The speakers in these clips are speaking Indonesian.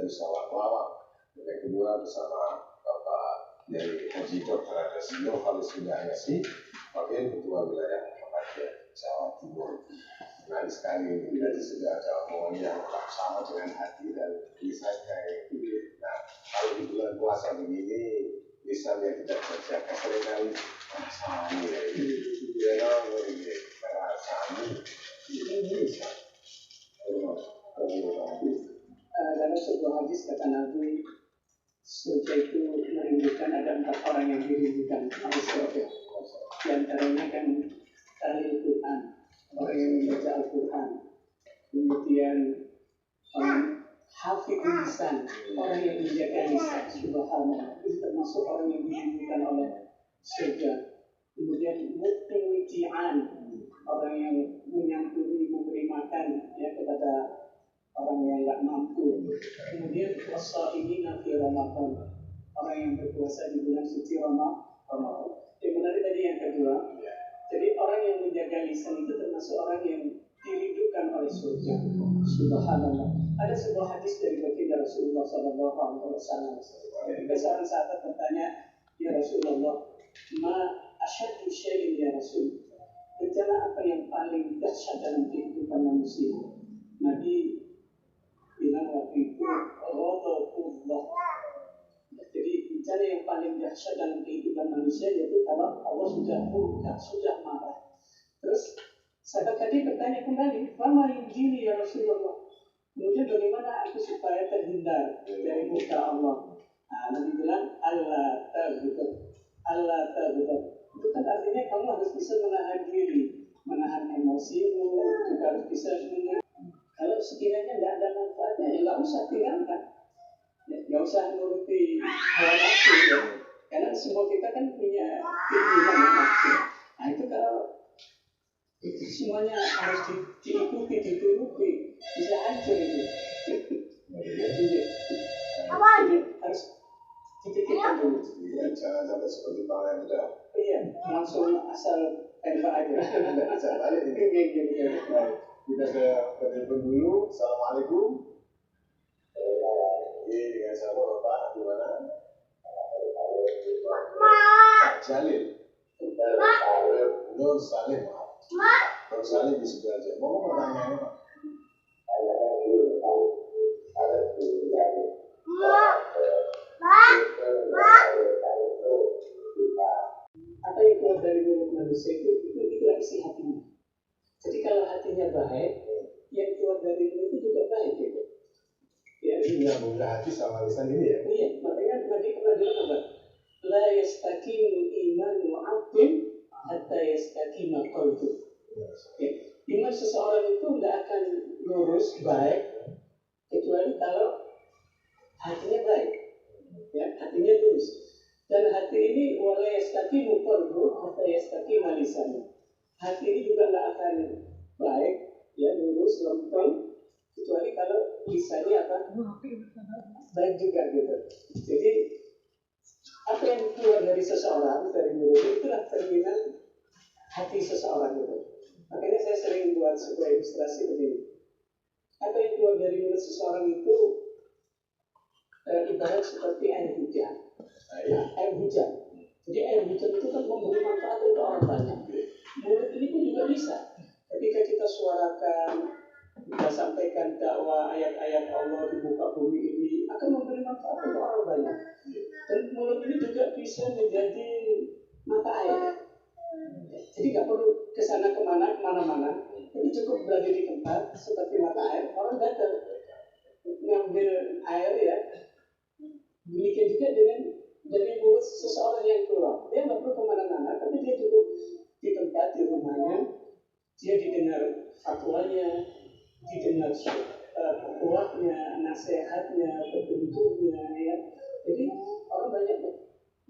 Darussalam Lawang. Yang kedua bersama Bapak dari Haji Dr. Adasino Khalis Hidayasi, Wakil Ketua Wilayah Muhammadiyah Jawa Timur. Menarik sekali, tadi sudah ada omongan yang sama dengan hati dan lisannya yang pilih. Nah, kalau di bulan puasa begini, lisan yang tidak terjaga seringkali rasanya dalam sebuah hadis kata Nabi, surga itu merindukan, ada 4 orang yang dirindukan oleh surga. Di antaranya kan ahli Al-Quran, orang yang membaca Al-Quran, kemudian hafidhul lisan, orang yang menjaga lisan, subhanallah, itu termasuk orang yang dirindukan oleh surga. Kemudian muti'an, orang yang menyantuni, memberi makan ya kepada orang yang tidak mampu. Kemudian wasaimina fi Ramadan, orang yang berpuasa di bulan suci Ramadan. Yang menarik tadi yang kedua, jadi orang yang menjaga lisan itu termasuk orang yang dirindukan oleh surga. Subhanallah. Ada sebuah hadis dari baginda Rasulullah SAW. Ketika seorang sahabat bertanya, ya Rasulullah, ma asyaddu syai'in ya Rasul, bencana apa yang paling dahsyat dalam kehidupan manusia? Nabi bilang waktu itu, ghadabullah. Jadi bencana yang paling dahsyat dalam kehidupan manusia yaitu kalau Allah sudah murka, sudah marah. Terus sahabat tadi bertanya kembali, "Fama yujini ya Rasulullah?" Kemudian bagaimana aku supaya terhindar dari murka Allah? Nah, Nabi bilang, Allah ta'budu. Itu kan artinya kamu harus bisa menahan diri, menahan emosimu, juga harus bisa menahan. Kalau sekiranya tidak ada manfaatnya, ya nggak usah tinggalkan. Nggak usah nuruti hawa nafsu ya. Karena semua kita kan punya keinginan yang nafsu. Nah itu kalau itu semuanya harus diikuti, dituruti, bisa hancur itu. Harus dipikirkan dulu. Jangan sampai seperti para yang sudah. Iya, langsung asal tembak aja. Asal balik ini. Kita ke penelpon dulu. Assalamualaikum. Dengan siapa Bapak? Di mana? Jalil. Nur Salim. Nur Salim di sebelah aja. Mau pertanyaannya Pak? Apa yang keluar dari mulut manusia itulah isi hatinya. Jadi kalau hatinya baik, yang keluar dari mulut itu juga baik gitu. Ya, ini menyambung hati sama lisan ini ya? Iya, makanya Nabi pernah bilang apa? La yastaqimu imanu 'abdin hatta yastaqima qalbuh. Ya, iman seseorang itu tidak akan lurus baik kecuali kalau hatinya baik. Ya, hatinya lurus. Dan hati ini wala yastaqimu qalbuh hatta yastaqima lisanuh. Hati ini juga tidak akan baik, ya lurus, lempeng, kecuali kalau lisannya apa? Baik juga gitu. Jadi apa yang keluar dari seseorang, dari mulut, itulah cerminan hati seseorang gitu. Makanya saya sering buat sebuah ilustrasi begini. Apa yang keluar dari mulut seseorang itu ibarat seperti air hujan. Air hujan. Jadi air hujan itu kan memberi manfaat untuk orang banyak. Mulut ini pun juga bisa. Ketika kita suarakan, kita sampaikan dakwah ayat-ayat Allah di muka bumi ini akan memberi manfaat untuk orang banyak. Dan mulut ini juga bisa menjadi mata air. Jadi nggak perlu kesana kemana-mana, tapi cukup berada di tempat seperti mata air, orang datang ngambil air ya. Demikian juga dengan dari mulut seseorang yang keluar, dia nggak perlu kemana-mana, tapi dia cukup di tempat di rumahnya, dia didengar fatwanya, didengar fatwanya, nasihatnya, petunjuknya, ya. Jadi orang banyak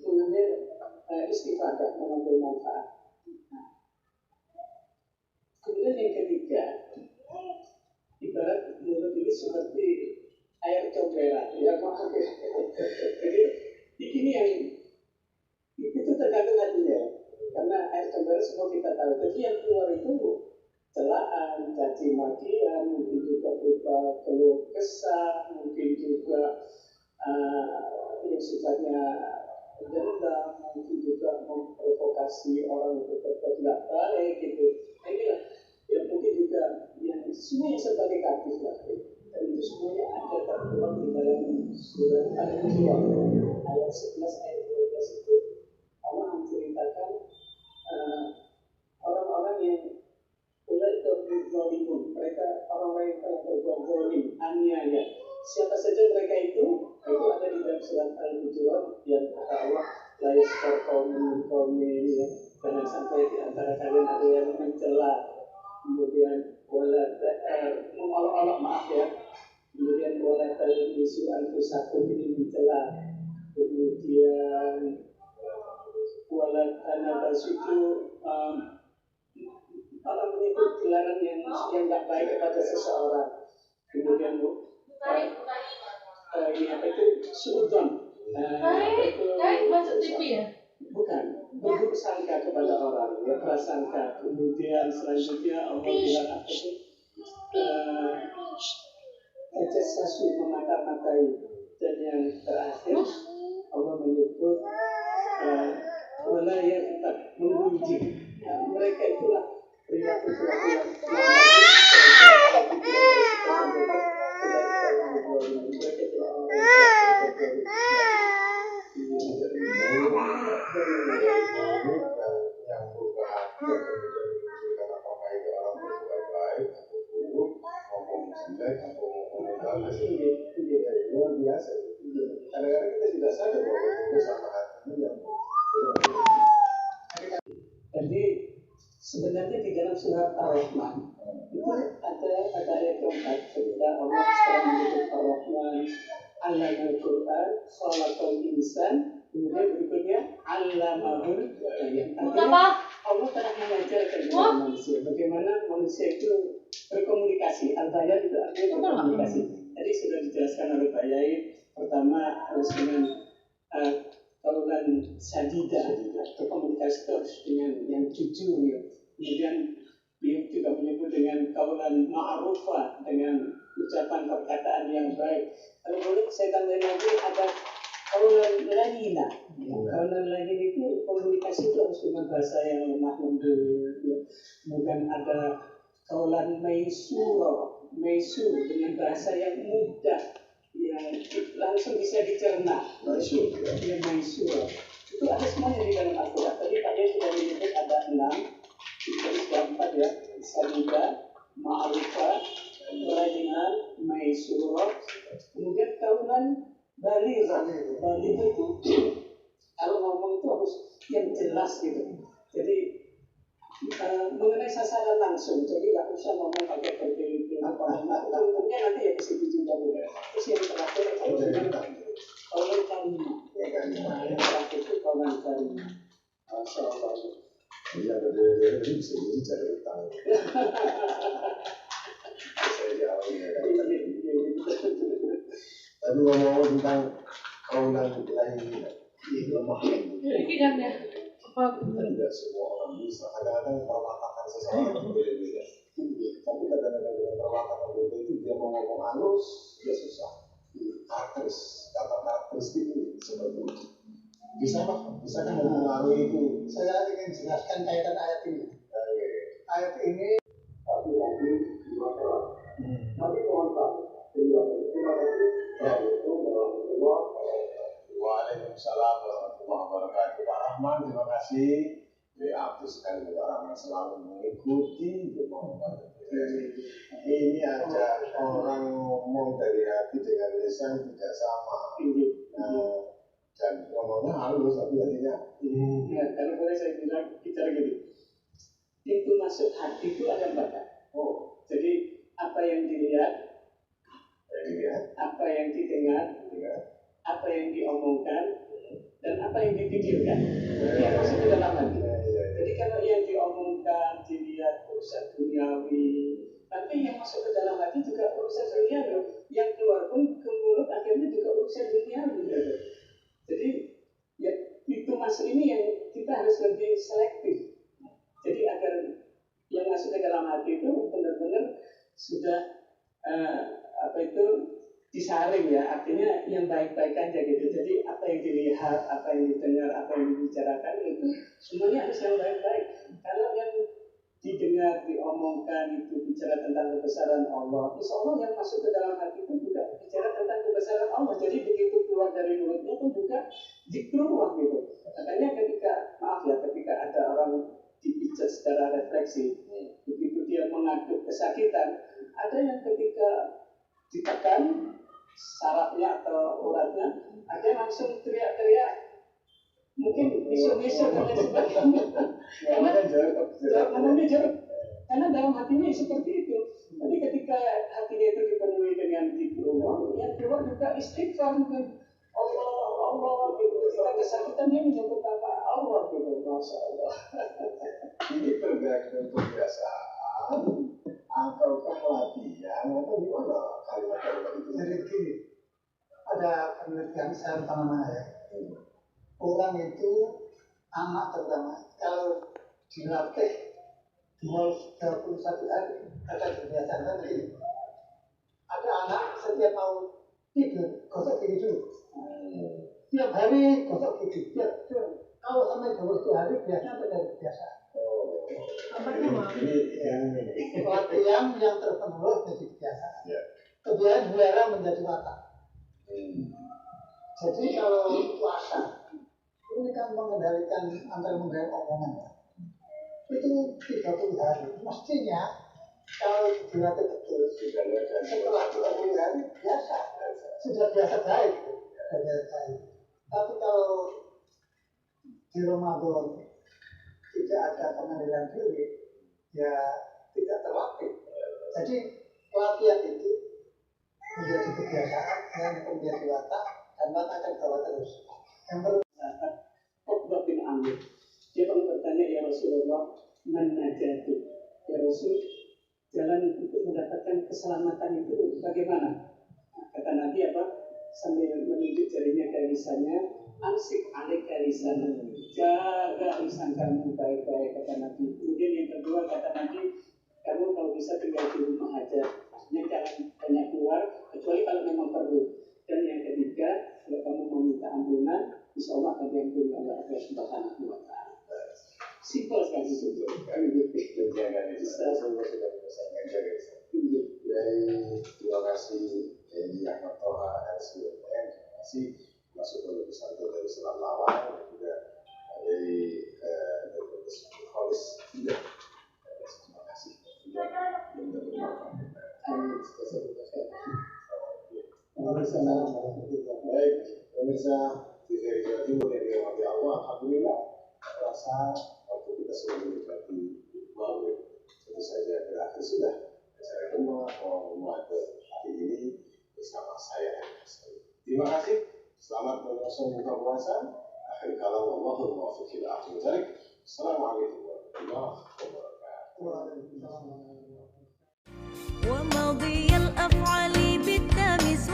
mengambil istifadah, mengambil manfaat. Kemudian yang ketiga, ibarat mulut ini seperti air comberan, ya maaf ya. Jadi ini yang itu tergantung hatinya, karena air comberan semua kita tahu. Jadi yang keluar itu celaan, caci makian, mungkin juga berupa keluh kesah, mungkin juga yang sifatnya dendam, mungkin juga memprovokasi orang untuk berbuat tidak baik gitu. Nah, inilah yang mungkin juga yang semuanya serba negatif lah. Dan itu semuanya ada tertuang di dalam surat Al-Baqarah ayat 11 ayat 12 itu Allah menceritakan orang-orang yang mulai berzalimun, mereka orang-orang yang telah berbuat zalim, aniaya. Siapa saja mereka itu ada di dalam surat Al-Hujurat yang kata Allah, la yaskhar qaumun qaumin, jangan sampai di antara kalian ada yang mencela, kemudian mengolok-olok, maaf ya, kemudian wala talmizu anfusakum, ini mencela, kemudian wala tanabasutu, orang menyebut gelaran yang tidak baik kepada seseorang, kemudian ini apa itu suudon, masuk TV ya? bukan, berburuk sangka kepada orang, ya, prasangka. Kemudian selanjutnya Allah bilang apa itu, tajassasu, memata-matai. Dan yang terakhir Allah menyebut wala yaghtab, mengunjing. Mereka itulah perilaku-perilaku yang mereka itulah orang yang berbahagia kemudian menunjukkan apakah itu orang berbuat baik atau buruk, ngomong jelek atau ngomong bagus, luar biasa. Kadang-kadang kita tidak sadar bahwa itu sama hatinya yang Jadi sebenarnya di dalam surat Ar-Rahman itu ada ayat keempat ketika Allah setelah menyebut Ar-Rahman, Allamal Quran, Khalaqal Insan, kemudian berikutnya Allamahul Bayan. Artinya Allah telah mengajarkan kepada manusia bagaimana manusia itu berkomunikasi. Al-Bayan itu artinya berkomunikasi. Tadi sudah dijelaskan oleh Pak Yai. Pertama harus dengan kaulan sadida, berkomunikasi terus dengan yang jujur ya. Kemudian beliau juga menyebut dengan kaulan ma'rufah, dengan ucapan perkataan yang baik. Kalau boleh saya tambahin lagi ada kaulan layyina. Kaulan layyina itu komunikasi itu harus dengan bahasa yang lemah lembut ya. Kemudian ada kaulan maisur dengan bahasa yang mudah, yang langsung bisa dicerna. Yang maisur itu ada semuanya di dalam Al-Quran. Tadi Pak Yai sudah menyebut ada 6, jadi sudah 4 ya. Sadida, ma'rufah, layinan, maisur, kemudian kaulan baligh. Baligh itu kalau ngomong itu harus yang jelas gitu. Jadi mengenai sasaran langsung, jadi nggak usah ngomong pakai berbelit-belit apa. Umumnya nanti ya di situ juga boleh. Terus yang terakhir kaulan karimah. Yang terakhir itu kaulan karimah. Masyaallah. Iya, ada bisa jadi cari utang. Saya jauh ya. Tapi ngomong tentang kaulan lain, lemah lembut. Tidak semua orang bisa. Kadang-kadang perwatakan seseorang berbeda-beda. Tapi kadang-kadang dengan perwatakan berbeda itu dia mau ngomong halus, dia susah. Karakteristik itu seperti itu. Bisa kan mempengaruhi itu. Saya ingin jelaskan kaitan ayat ini. Ayat ini Lagi masalah. Tapi mohon Pak, terima kasih. Waalaikumsalam warahmatullahi wabarakatuh. Pak Rahman, terima kasih. Aktif sekali Pak Rahman selalu mengikuti ini aja orang ngomong dari hati dengan lisan tidak sama. Dan ngomongnya halus tapi artinya. Ya, kalau boleh saya bicara gini. Pintu masuk hati itu ada 4. Jadi apa yang dilihat, apa yang didengar, apa yang diomongkan, dan apa yang dipikirkan. Yang masuk ke dalam hati. Jadi kalau yang diomongkan, dilihat urusan duniawi, tapi yang masuk ke dalam hati juga urusan duniawi. Yang keluar pun ke mulut akhirnya juga urusan duniawi. Jadi ya pintu masuk ini yang kita harus lebih selektif. Jadi agar yang masuk ke dalam hati itu sudah disaring ya, artinya yang baik-baik aja gitu. Jadi apa yang dilihat, apa yang didengar, apa yang dibicarakan itu semuanya harus yang baik-baik. Kalau yang didengar, diomongkan itu bicara tentang kebesaran Allah, insya Allah yang masuk ke dalam hati itu juga bicara tentang kebesaran Allah. Jadi begitu keluar dari mulutnya pun juga zikrullah gitu. Makanya ketika ada orang dipijat secara refleksi, begitu dia mengaku kesakitan, ada yang ketika ditekan sarafnya atau uratnya, ada yang langsung teriak-teriak, mungkin isu-isu dan lain sebagainya. Karena jorok. Karena dalam hatinya seperti itu. Jadi ketika hatinya itu dipenuhi dengan zikrullah, yang keluar juga istighfar mungkin. Allah gitu. Ketika kesakitan dia menyebut apa? Allah gitu. Masya Allah. Ini bergerak dengan kebiasaan ataukah latihan atau gimana kalimat-kalimat itu? Jadi gini, ada penelitian saya pernah ya. Orang itu, anak terutama, kalau dilatih 31 hari, ada kebiasaan begini. Ada anak setiap mau tidur, gosok gigi dulu. Tiap hari gosok gigi. Kalau sampai 22 hari, biasanya menjadi kebiasaan. Ini Latihan yang terus-menerus menjadi kebiasaan. Kemudian mulai menjadi watak. Jadi kalau puasa, ini kan mengendalikan antara mengendalikan omongan ya. Itu 30 hari. Mestinya kalau dilatih betul, setelah 30 hari biasa. Sudah biasa baik. Tapi kalau di Ramadan tidak ada pengendalian diri, ya tidak terlatih. Jadi latihan itu menjadi kebiasaan yang menjadi watak dan watak akan bawa terus. Yang pertama, Uqbah bin Amir, dia pun bertanya, ya Rasulullah, menajati, ya Rasul, jalan untuk mendapatkan keselamatan itu bagaimana? Kata Nabi apa? Sambil menunjuk jarinya ke lisannya, amsik alaika lisanah, jaga lisan kamu baik-baik, kata Nabi. Kemudian yang kedua kata Nabi, kamu kalau bisa tinggal di rumah aja, maksudnya jangan banyak keluar kecuali kalau memang perlu. Dan yang ketiga, kalau kamu mau minta ampunan, insya Allah akan diampuni oleh Allah Subhanahu wa Ta'ala. Simpel sekali itu. menjaga lisan, semua sudah bisa menjaga lisan. Terima kasih Eji Ahmad Toha dan Terima kasih masuk ke pesantren dari Selat Lawang dan juga dari Dr. Khalis tidak. Terima kasih juga yang bermanfaat. Baik, pemirsa TV Jawa Timur yang dirahmati Allah, alhamdulillah rasa waktu kita sudah menikmati maghrib tentu saja berakhir sudah. Saya Umar hari ini bersama saya. Terima kasih. Selamat berlangsung buka puasa. Akhir kalam Allahul muwaffiq ila aqwamit thoriq. Assalamualaikum warahmatullahi wabarakatuh. وماضي الأفعال بالتامس